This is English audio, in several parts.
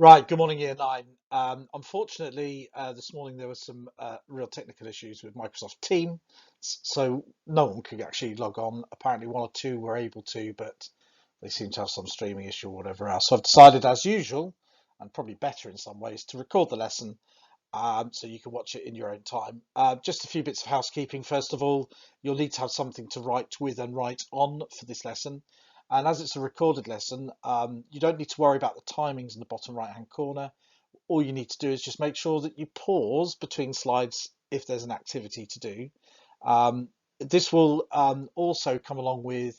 Right, good morning, year nine. Unfortunately, this morning there were some real technical issues with Microsoft Teams, so no one could actually log on. Apparently, one or two were able to, but they seem to have some streaming issue or whatever else. So I've decided, as usual, and probably better in some ways, to record the lesson so you can watch it in your own time. Just a few bits of housekeeping. First of all, you'll need to have something to write with and write on for this lesson. And as it's a recorded lesson, you don't need to worry about the timings in the bottom right hand corner. All you need to do is just make sure that you pause between slides if there's an activity to do. This will also come along with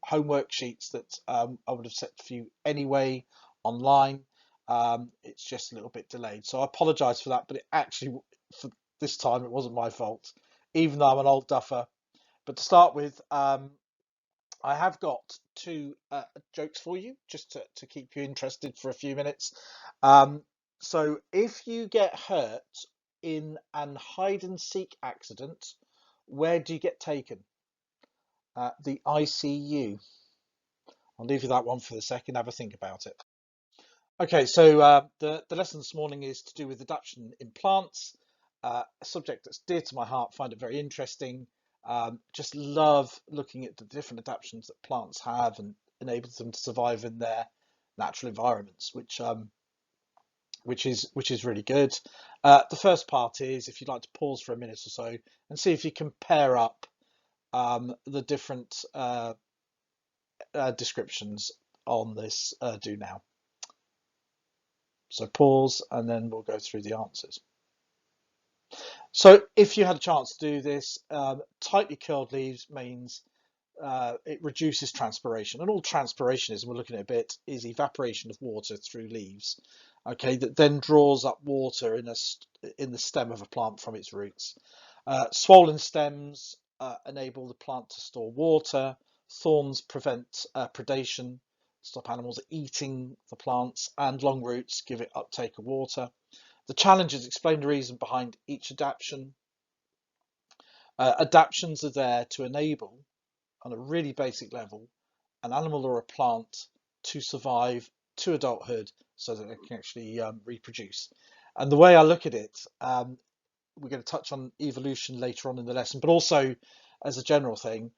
homework sheets that I would have set for you anyway online. It's just a little bit delayed, so I apologise for that, but it actually, for this time, it wasn't my fault, even though I'm an old duffer. But to start with, I have got two jokes for you, just to keep you interested for a few minutes. Um, so if you get hurt in an hide and seek accident, where do you get taken? The ICU. I'll leave you that one for the second. Have a think about it. Okay, so the lesson this morning is to do with adaptation in plants, a subject that's dear to my heart. Find it very interesting. Just love looking at the different adaptations that plants have and enables them to survive in their natural environments, which is really good. The first part is if you'd like to pause for a minute or so and see if you can pair up the different descriptions on this do now. So pause and then we'll go through the answers. So if you had a chance to do this, tightly curled leaves means it reduces transpiration. And all transpiration is, and we're looking at a bit, is evaporation of water through leaves. Okay, that then draws up water in the stem of a plant from its roots. Swollen stems enable the plant to store water. Thorns prevent predation, stop animals eating the plants, and long roots give it uptake of water. The challenges explain the reason behind each adaptation. Adaptations are there to enable, on a really basic level, an animal or a plant to survive to adulthood so that it can actually reproduce. And the way I look at it, we're going to touch on evolution later on in the lesson, but also as a general thing,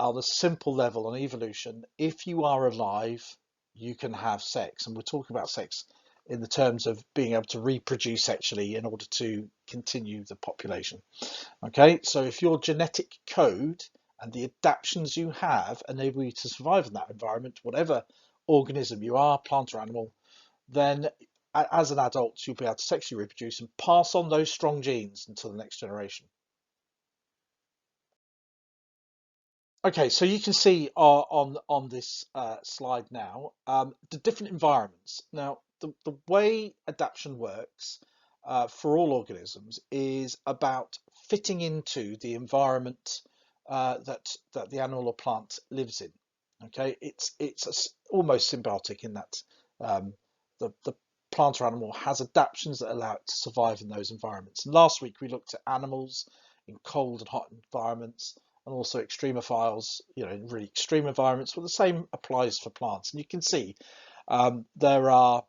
on a simple level on evolution, if you are alive, you can have sex. And we're talking about sex in the terms of being able to reproduce sexually in order to continue the population. Okay, so if your genetic code and the adaptations you have enable you to survive in that environment, whatever organism you are, plant or animal, then as an adult, you'll be able to sexually reproduce and pass on those strong genes until the next generation. Okay, so you can see on this slide now the different environments. Now, the way adaptation works for all organisms is about fitting into the environment that the animal or plant lives in. Okay, it's almost symbiotic in that the plant or animal has adaptations that allow it to survive in those environments. And last week we looked at animals in cold and hot environments and also extremophiles, in really extreme environments. Well, the same applies for plants. And you can see there are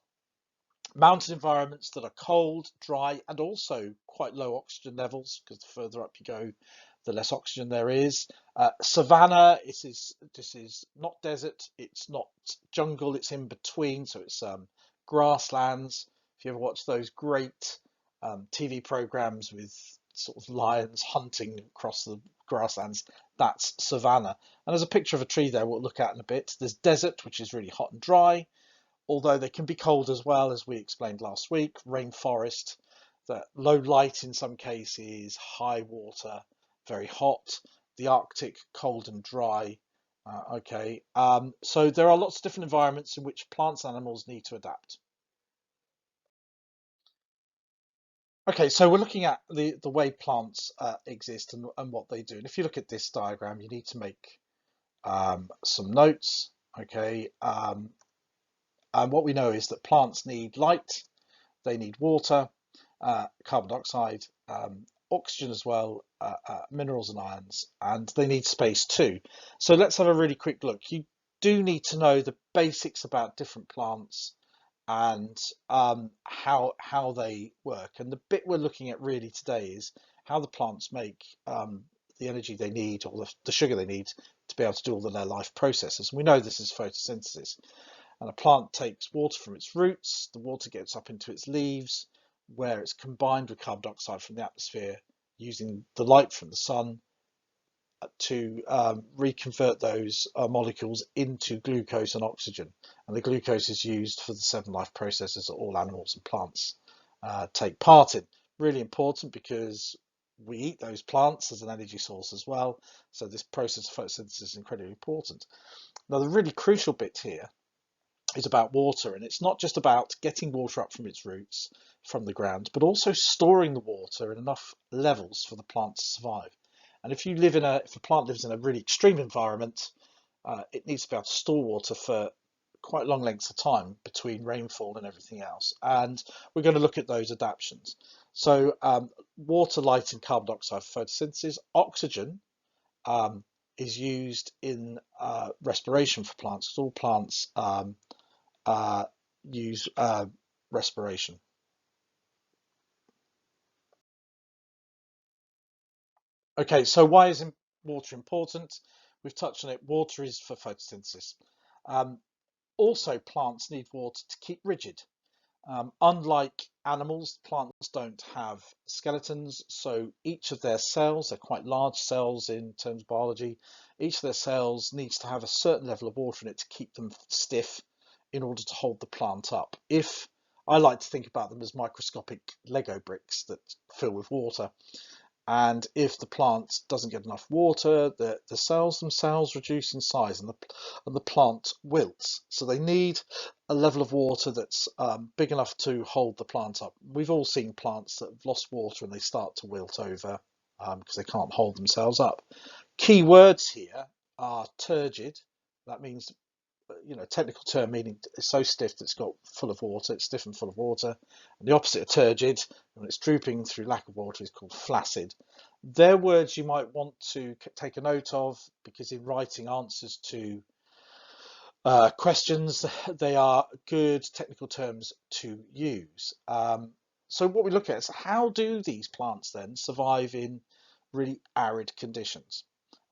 mountain environments that are cold, dry, and also quite low oxygen levels, because the further up you go, the less oxygen there is. Savanna, this is not desert, it's not jungle, it's in between, so it's grasslands. If you ever watch those great TV programs with sort of lions hunting across the grasslands, that's savanna. And there's a picture of a tree there we'll look at in a bit. There's desert, which is really hot and dry, although they can be cold as well, as we explained last week. Rainforest, that low light in some cases, high water, very hot. The Arctic, cold and dry. Okay, so there are lots of different environments in which plants and animals need to adapt. Okay, so we're looking at the way plants exist and what they do. And if you look at this diagram, you need to make some notes. Okay, and what we know is that plants need light, they need water, carbon dioxide, oxygen as well, minerals and ions, and they need space too. So let's have a really quick look. You do need to know the basics about different plants and how they work. And the bit we're looking at really today is how the plants make the energy they need, or the sugar they need to be able to do all of their life processes. And we know this is photosynthesis. And a plant takes water from its roots, the water gets up into its leaves, where it's combined with carbon dioxide from the atmosphere using the light from the sun to reconvert those molecules into glucose and oxygen. And the glucose is used for the 7 life processes that all animals and plants take part in. Really important because we eat those plants as an energy source as well. So this process of photosynthesis is incredibly important. Now, the really crucial bit here is about water, and it's not just about getting water up from its roots from the ground, but also storing the water in enough levels for the plant to survive. And if a plant lives in a really extreme environment, it needs to be able to store water for quite long lengths of time between rainfall and everything else. And we're going to look at those adaptations. So water, light, and carbon dioxide for photosynthesis. Oxygen is used in respiration for plants, because all plants uh, use respiration. Okay, so why is water important? We've touched on it. Water is for photosynthesis. Um, Also, plants need water to keep rigid. Unlike animals, plants don't have skeletons, so each of their cells, they're quite large cells in terms of biology, each of their cells needs to have a certain level of water in it to keep them stiff in order to hold the plant up. If I like to think about them as microscopic Lego bricks that fill with water, and if the plant doesn't get enough water, the cells themselves reduce in size, and the plant wilts. So they need a level of water that's big enough to hold the plant up. We've all seen plants that have lost water and they start to wilt over because they can't hold themselves up. Key words here are turgid. That means, technical term meaning it's so stiff that it's got full of water, it's stiff and full of water. And the opposite of turgid, when it's drooping through lack of water, is called flaccid. They're words you might want to take a note of, because in writing answers to questions, they are good technical terms to use. So what we look at is, how do these plants then survive in really arid conditions?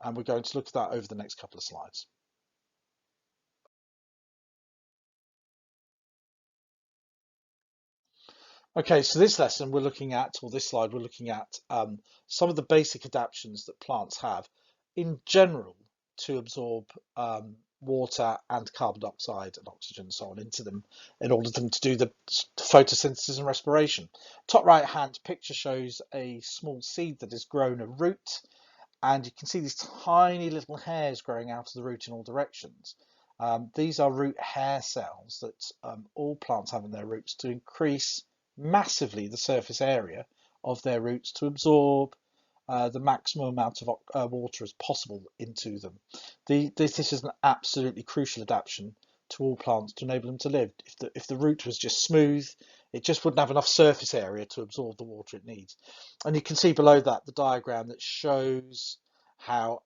And we're going to look at that over the next couple of slides. Okay, so this lesson we're looking at, or this slide, we're looking at some of the basic adaptations that plants have in general to absorb water and carbon dioxide and oxygen and so on into them in order for them to do the photosynthesis and respiration. Top right hand picture shows a small seed that has grown a root, and you can see these tiny little hairs growing out of the root in all directions. These are root hair cells that all plants have in their roots to increase massively the surface area of their roots to absorb the maximum amount of water as possible into them. This is an absolutely crucial adaptation to all plants to enable them to live. If the root was just smooth, it just wouldn't have enough surface area to absorb the water it needs. And you can see below that the diagram that shows how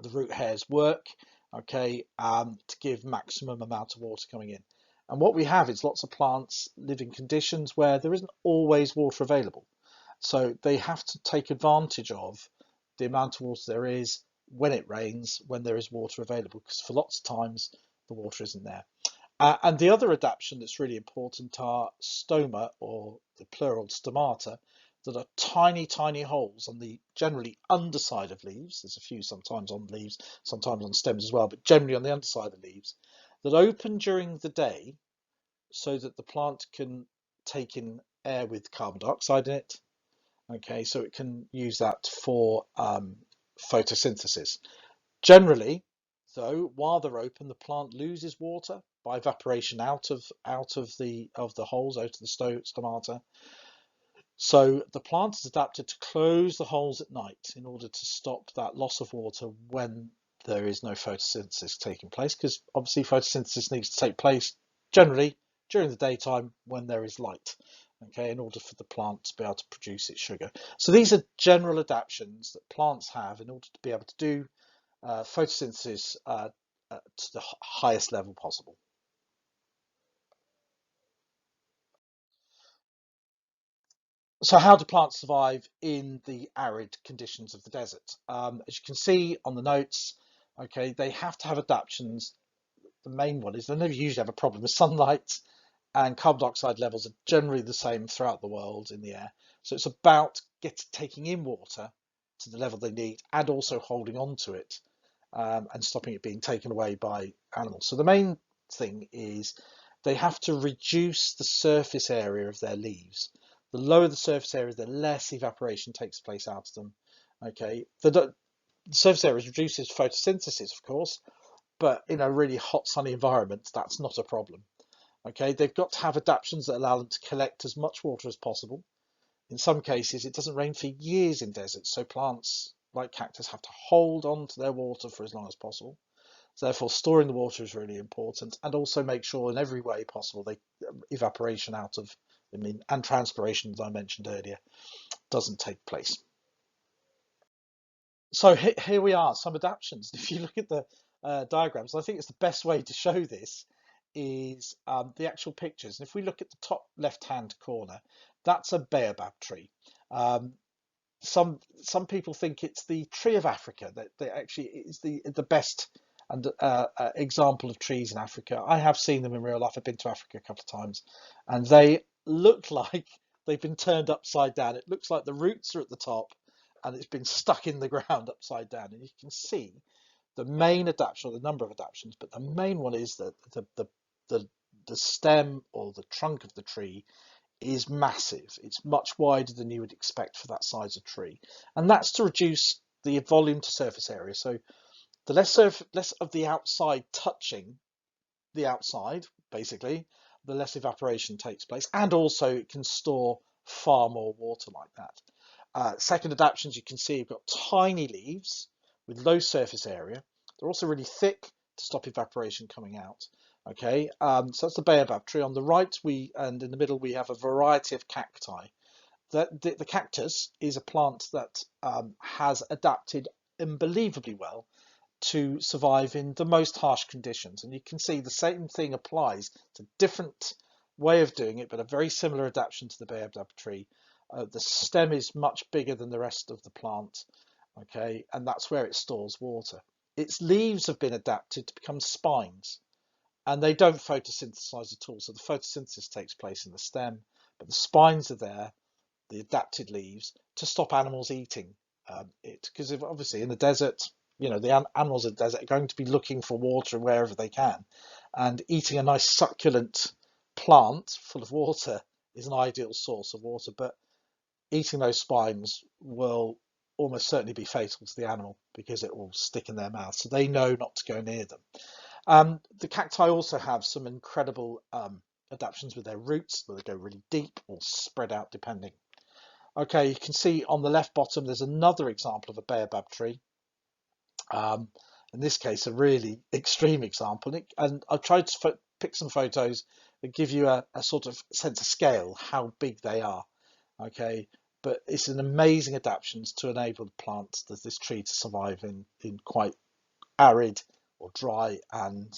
the root hairs work, okay, to give maximum amount of water coming in. And what we have is lots of plants live in conditions where there isn't always water available. So they have to take advantage of the amount of water there is when it rains, when there is water available, because for lots of times the water isn't there. And the other adaptation that's really important are stoma, or the plural stomata, that are tiny, tiny holes on the generally underside of leaves. There's a few sometimes on leaves, sometimes on stems as well, but generally on the underside of leaves, that open during the day so that the plant can take in air with carbon dioxide in it. Okay, so it can use that for photosynthesis. Generally, though, while they're open, the plant loses water by evaporation out of the holes, out of the stomata. So the plant is adapted to close the holes at night in order to stop that loss of water when there is no photosynthesis taking place, because obviously photosynthesis needs to take place generally during the daytime when there is light, okay, in order for the plant to be able to produce its sugar. So these are general adaptations that plants have in order to be able to do photosynthesis to the highest level possible. So how do plants survive in the arid conditions of the desert? As you can see on the notes, okay, they have to have adaptations. The main one is they never usually have a problem with sunlight, and carbon dioxide levels are generally the same throughout the world in the air. So it's about taking in water to the level they need and also holding on to it, and stopping it being taken away by animals. So the main thing is they have to reduce the surface area of their leaves. The lower the surface area, the less evaporation takes place out of them. Okay, the surface area reduces photosynthesis, of course, but in a really hot, sunny environment, that's not a problem. Okay, they've got to have adaptations that allow them to collect as much water as possible. In some cases, it doesn't rain for years in deserts, so plants like cactus have to hold on to their water for as long as possible. So therefore, storing the water is really important, and also make sure in every way possible they evaporation out of, and transpiration, as I mentioned earlier, doesn't take place. So here we are, some adaptations. If you look at the diagrams, I think it's the best way to show this is the actual pictures. And if we look at the top left-hand corner, that's a baobab tree. Um, some people think it's the tree of Africa, that actually is the best and example of trees in Africa. I have seen them in real life. I've been to Africa a couple of times, and they look like they've been turned upside down. It looks like the roots are at the top, and it's been stuck in the ground upside down. And you can see the main adaptation, or the number of adaptations, but the main one is that the stem or the trunk of the tree is massive. It's much wider than you would expect for that size of tree. And that's to reduce the volume to surface area. So the less of the outside touching the outside, basically, the less evaporation takes place. And also it can store far more water like that. Second adaptations, you can see you've got tiny leaves with low surface area. They're also really thick to stop evaporation coming out. Okay, so that's the baobab tree. On the right, and in the middle, we have a variety of cacti. The cactus is a plant that has adapted unbelievably well to survive in the most harsh conditions. And you can see the same thing applies. It's a different way of doing it, but a very similar adaptation to the baobab tree. The stem is much bigger than the rest of the plant, okay, and that's where it stores water. Its leaves have been adapted to become spines, and they don't photosynthesize at all. So the photosynthesis takes place in the stem, but the spines are there, the adapted leaves, to stop animals eating it. Because obviously in the desert, the animals in the desert are going to be looking for water wherever they can, and eating a nice succulent plant full of water is an ideal source of water. But eating those spines will almost certainly be fatal to the animal because it will stick in their mouth. So they know not to go near them. The cacti also have some incredible adaptations with their roots. They go really deep or spread out depending. Okay, you can see on the left bottom there's another example of a baobab tree. In this case, a really extreme example. And I've tried to pick some photos that give you a sort of sense of scale, how big they are. Okay, but it's an amazing adaptation to enable the plants, this tree, to survive in quite arid or dry and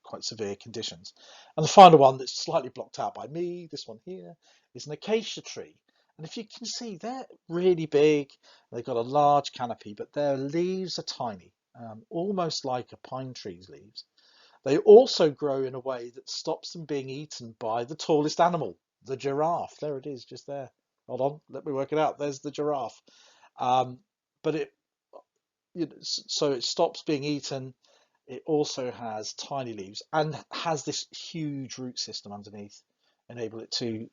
quite severe conditions. And the final one that's slightly blocked out by me, this one here, is an acacia tree. And if you can see, they're really big. They've got a large canopy, but their leaves are tiny, almost like a pine tree's leaves. They also grow in a way that stops them being eaten by the tallest animal, the giraffe. There it is, just there. Hold on, let me work it out. There's the giraffe. But so it stops being eaten. It also has tiny leaves and has this huge root system underneath, enable it to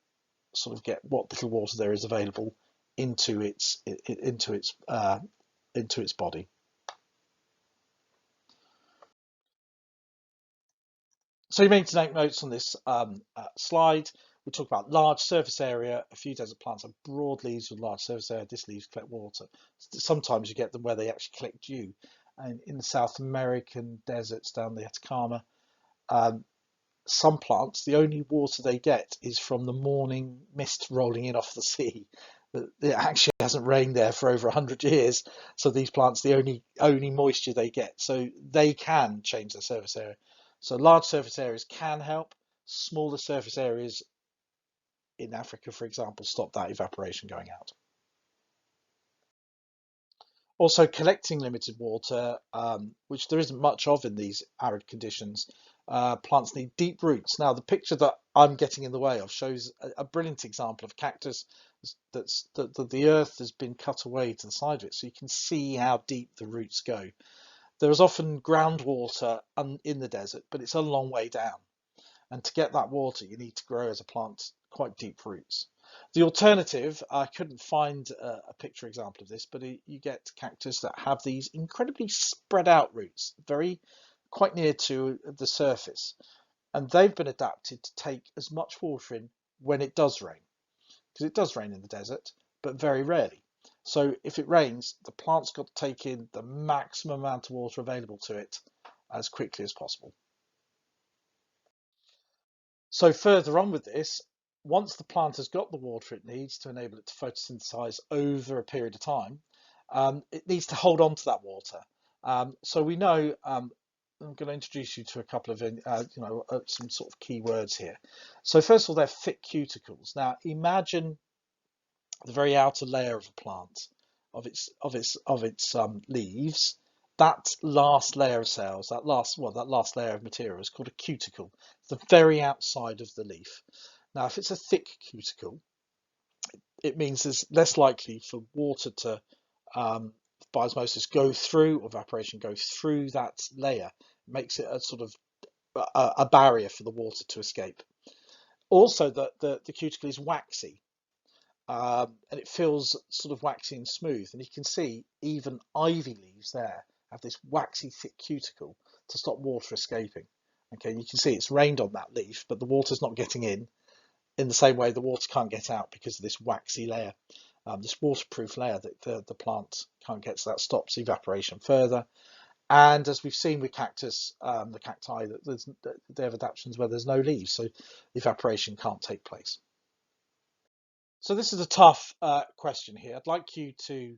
sort of get what little water there is available into its body. So you may need to take notes on this slide. We talk about large surface area. A few desert plants have broad leaves with large surface area. This leaves collect water. Sometimes you get them where they actually collect dew. And in the South American deserts down the Atacama, some plants, the only water they get is from the morning mist rolling in off the sea. It actually hasn't rained there for over 100 years. So these plants, the only moisture they get. So they can change their surface area. So large surface areas can help. Smaller surface areas in Africa, for example, stop that evaporation going out. Also, collecting limited water, which there isn't much of in these arid conditions. Plants need deep roots. Now, the picture that I'm getting in the way of shows a brilliant example of cactus that the earth has been cut away to the side of it, so you can see how deep the roots go. There is often groundwater in the desert, but it's a long way down. And to get that water, you need to grow as a plant quite deep roots. The alternative, I couldn't find a picture example of this, but you get cactus that have these incredibly spread out roots, quite near to the surface. And they've been adapted to take as much water in when it does rain, because it does rain in the desert, but very rarely. So if it rains, the plant's got to take in the maximum amount of water available to it as quickly as possible. So further on with this, once the plant has got the water it needs to enable it to photosynthesize over a period of time, it needs to hold on to that water. So we know, I'm going to introduce you to a couple of some sort of key words here. So first of all, they're thick cuticles. Now imagine the very outer layer of a plant, of its leaves. That last layer of cells, that last layer of material is called a cuticle, the very outside of the leaf. Now, if it's a thick cuticle, it means there's less likely for water to, by osmosis, go through, or evaporation go through that layer. It makes it a sort of a barrier for the water to escape. Also, the cuticle is waxy. And it feels sort of waxy and smooth. And you can see even ivy leaves there have this waxy thick cuticle to stop water escaping. Okay, and you can see it's rained on that leaf, but the water's not getting in the same way the water can't get out because of this waxy layer, this waterproof layer that the plant can't get, so that stops evaporation further. And as we've seen with cactus, the cacti, they have adaptations where there's no leaves, so evaporation can't take place. So this is a tough question here. I'd like you to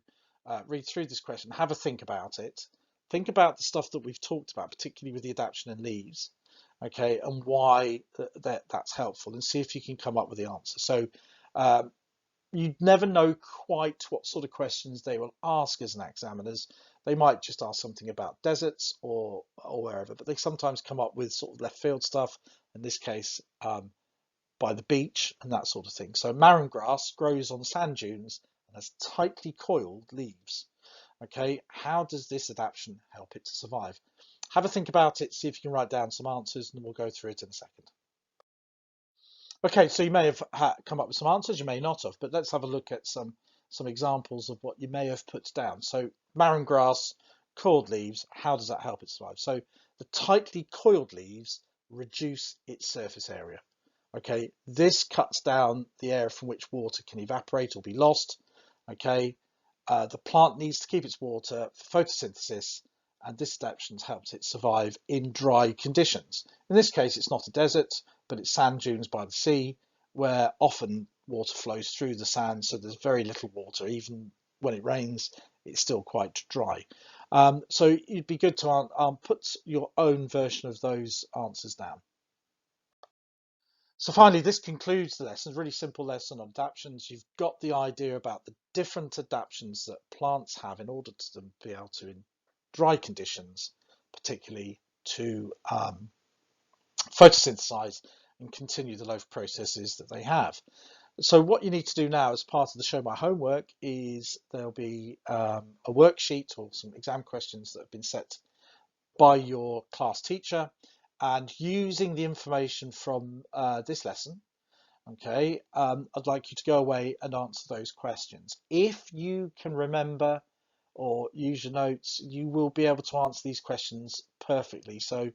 read through this question, have a think about it. Think about the stuff that we've talked about, particularly with the adaptation in leaves, okay, and why that's helpful, and see if you can come up with the answer. So you never know quite what sort of questions they will ask as an examiners. They might just ask something about deserts or wherever, but they sometimes come up with sort of left field stuff. In this case, by the beach and that sort of thing. So marram grass grows on sand dunes and has tightly coiled leaves. Okay, how does this adaptation help it to survive? Have a think about it, see if you can write down some answers, and we'll go through it in a second. Okay, so you may have come up with some answers, you may not have, but let's have a look at some examples of what you may have put down. So marram grass, coiled leaves, how does that help it survive? So the tightly coiled leaves reduce its surface area. Okay, this cuts down the area from which water can evaporate or be lost. Okay, the plant needs to keep its water for photosynthesis, and this adaptation helps it survive in dry conditions. In this case, it's not a desert, but it's sand dunes by the sea, where often water flows through the sand, so there's very little water. Even when it rains, it's still quite dry. So it'd be good to put your own version of those answers down. So finally, this concludes the lesson. It's a really simple lesson on adaptations. You've got the idea about the different adaptations that plants have in order to be able to, in dry conditions, particularly to photosynthesize and continue the life processes that they have. So what you need to do now as part of the show my homework is there'll be a worksheet or some exam questions that have been set by your class teacher, and using the information from this lesson, okay, I'd like you to go away and answer those questions. If you can remember or use your notes, you will be able to answer these questions perfectly. So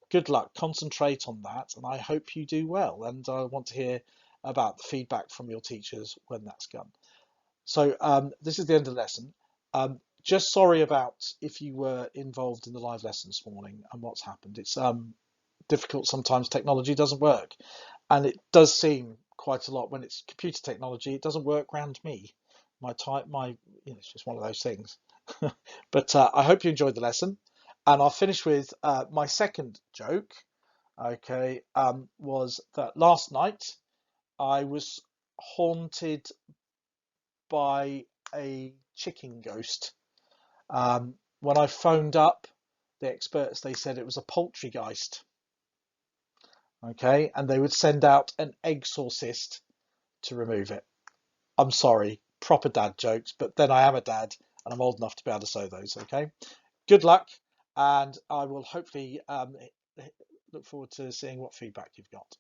good luck, concentrate on that, and I hope you do well. And I want to hear about the feedback from your teachers when that's done. So this is the end of the lesson. Just sorry about if you were involved in the live lesson this morning and what's happened. It's difficult sometimes. Technology doesn't work, and it does seem quite a lot when it's computer technology. It doesn't work around me. It's just one of those things. But I hope you enjoyed the lesson, and I'll finish with my second joke. Okay, was that last night I was haunted by a chicken ghost. When I phoned up the experts, they said it was a poultrygeist. Okay, and they would send out an exorcist to remove it. I'm sorry, proper dad jokes, but then I am a dad and I'm old enough to be able to say those. Okay, good luck, and I will hopefully look forward to seeing what feedback you've got.